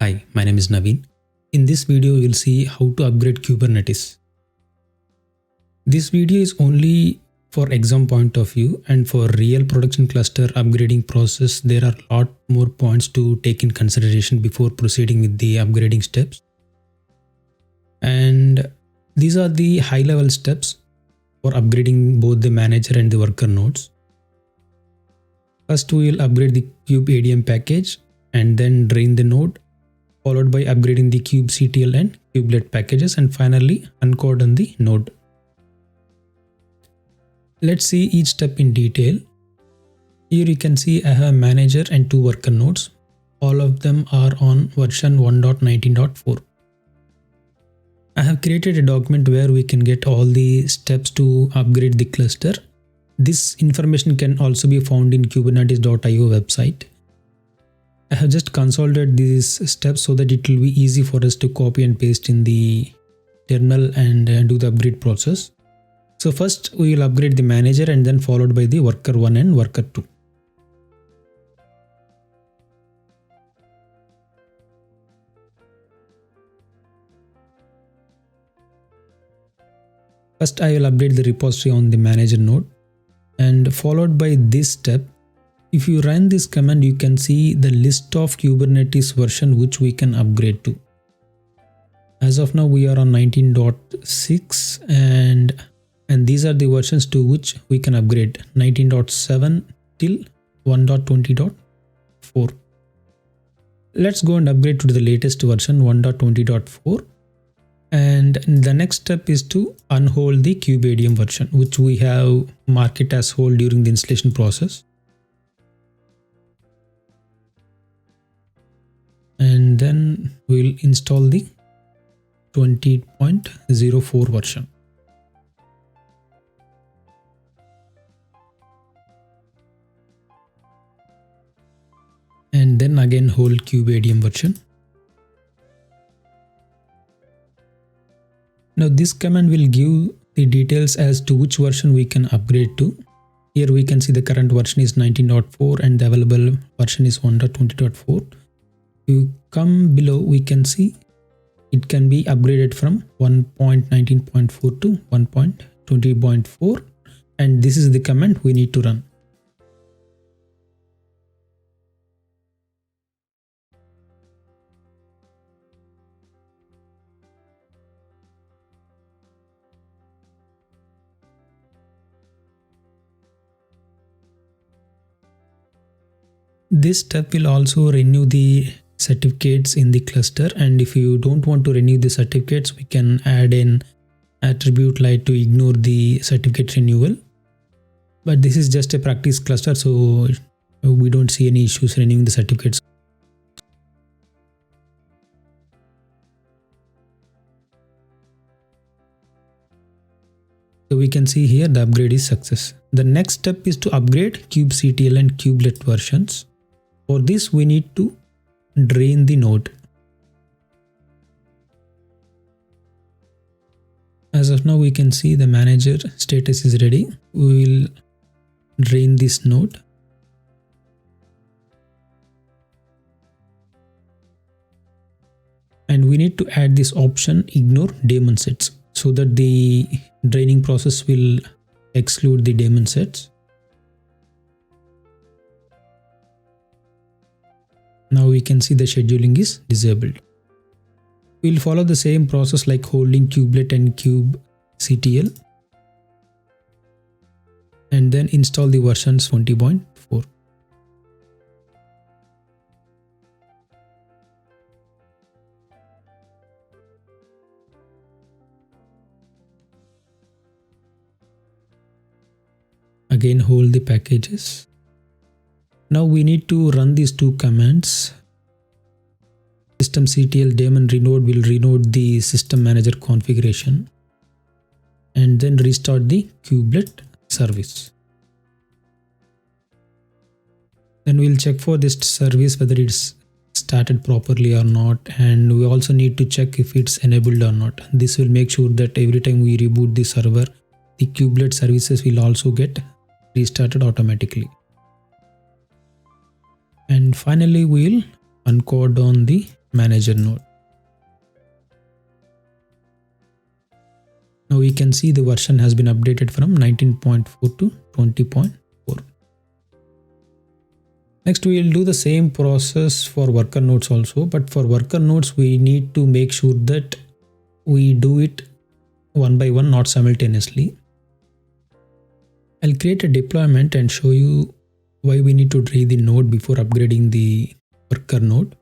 Hi, my name is Naveen. In this video, you'll see how to upgrade Kubernetes. This video is only for exam point of view, and for real production cluster upgrading process, there are a lot more points to take in consideration before proceeding with the upgrading steps. And these are the high level steps for upgrading both the manager and the worker nodes. First, we will upgrade the kubeadm package and then drain the node, followed by upgrading the Cubectl and Cubelet packages, and finally uncordon the node. Let's see each step in detail. Here you can see I have a manager and two worker nodes. All of them are on version 1.19.4. I have created a document where we can get all the steps to upgrade the cluster. This information can also be found in kubernetes.io website. I have just consolidated these steps so that it will be easy for us to copy and paste in the terminal and do the upgrade process. So first we will upgrade the manager and then followed by the worker 1 and worker 2. First I will update the repository on the manager node, and followed by this step, if you run this command, you can see the list of Kubernetes version which we can upgrade to. As of now, we are on 19.6 and these are the versions to which we can upgrade, 19.7 till 1.20.4. Let's go and upgrade to the latest version 1.20.4. And the next step is to unhold the kubeadm version, which we have marked it as hold during the installation process. And then we'll install the 20.04 version. And then again hold kubeadm version. Now this command will give the details as to which version we can upgrade to. Here we can see the current version is 19.4 and the available version is 1.20.4. You come below, we can see it can be upgraded from 1.19.4 to 1.20.4, and this is the command we need to run. This step will also renew the certificates in the cluster, and if you don't want to renew the certificates, we can add an attribute like to ignore the certificate renewal. But this is just a practice cluster, so we don't see any issues renewing the certificates. So we can see here the upgrade is success. The next step is to upgrade Cubectl and Cubelet versions. For this we need to drain the node. As of now, we can see the manager status is ready. We will drain this node. And we need to add this option ignore daemon sets so that the draining process will exclude the daemon sets. Now we can see the scheduling is disabled. We'll follow the same process like holding Cubelet and Cubectl and then install the versions 20.4. Again hold the packages. Now we need to run these two commands. Systemctl daemon renode will renode the system manager configuration and then restart the Cubelet service. Then we'll check for this service whether it's started properly or not, and we also need to check if it's enabled or not. This will make sure that every time we reboot the server, the Cubelet services will also get restarted automatically. And finally we'll uncode on the manager node. Now we can see the version has been updated from 19.4 to 20.4. Next, we will do the same process for worker nodes also, but for worker nodes we need to make sure that we do it one by one, not simultaneously. I'll create a deployment and show you why we need to try the node before upgrading the worker node.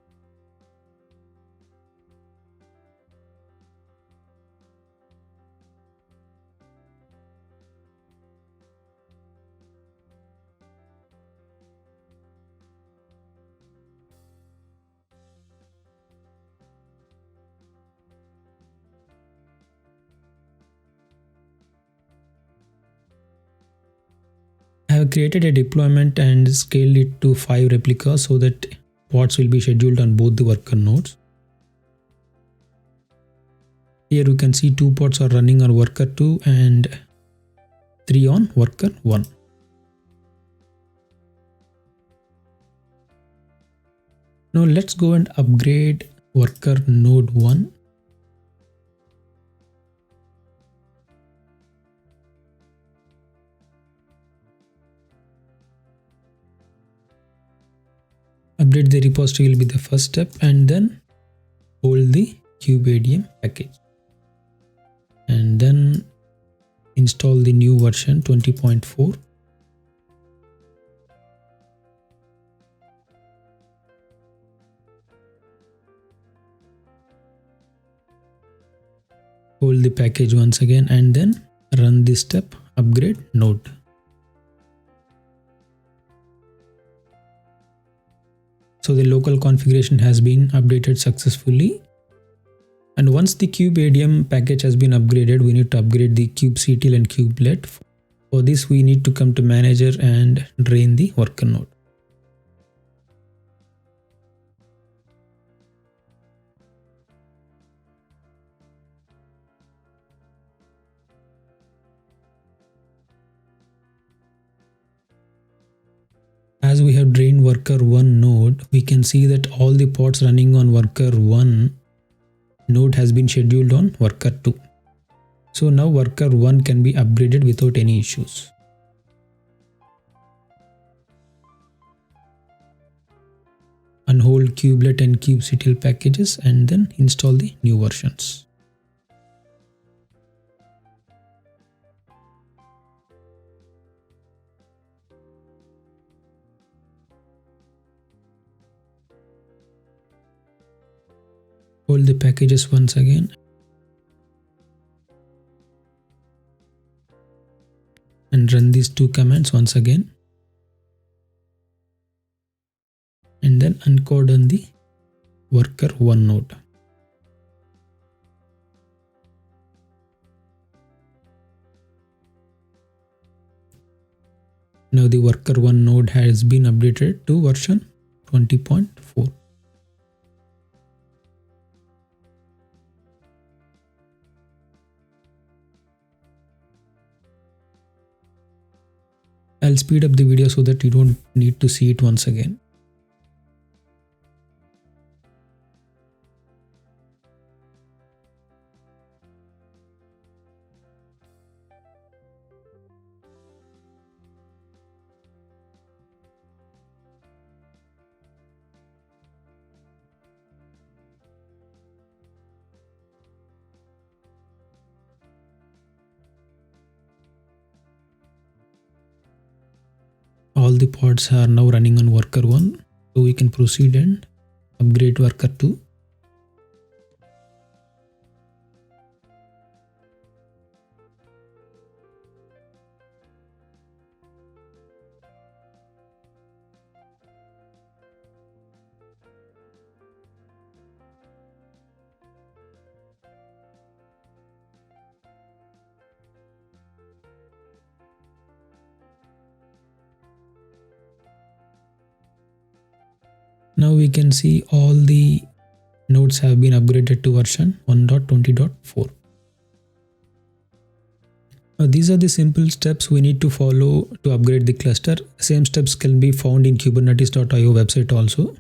I have created a deployment and scaled it to 5 replicas so that pods will be scheduled on both the worker nodes. Here you can see 2 pods are running on worker 2 and 3 on worker 1. Now let's go and upgrade worker node 1. Update the repository will be the first step, and then hold the Kubernetes package and then install the new version 20.4. Hold the package once again and then run this step, upgrade node. So the local configuration has been updated successfully. And once the Kubernetes package has been upgraded, we need to upgrade the Cubectl and Cubelet. For this, we need to come to manager and drain the worker node. As we have drained worker 1 node, we can see that all the pods running on worker 1 node has been scheduled on worker 2. So now worker 1 can be upgraded without any issues. Unhold Cubelet and Cubectl packages and then install the new versions. Hold the packages once again and run these 2 commands once again, and then uncode on the worker 1 node. Now the worker 1 node has been updated to version 20.4. I'll speed up the video so that you don't need to see it once again. All the pods are now running on worker 1, so we can proceed and upgrade worker 2. Now we can see all the nodes have been upgraded to version 1.20.4. Now these are the simple steps we need to follow to upgrade the cluster. Same steps can be found in Kubernetes.io website also.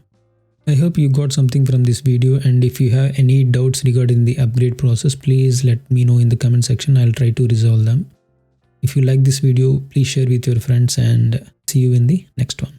I hope you got something from this video, and if you have any doubts regarding the upgrade process, please let me know in the comment section. I'll try to resolve them. If you like this video, please share with your friends, and see you in the next one.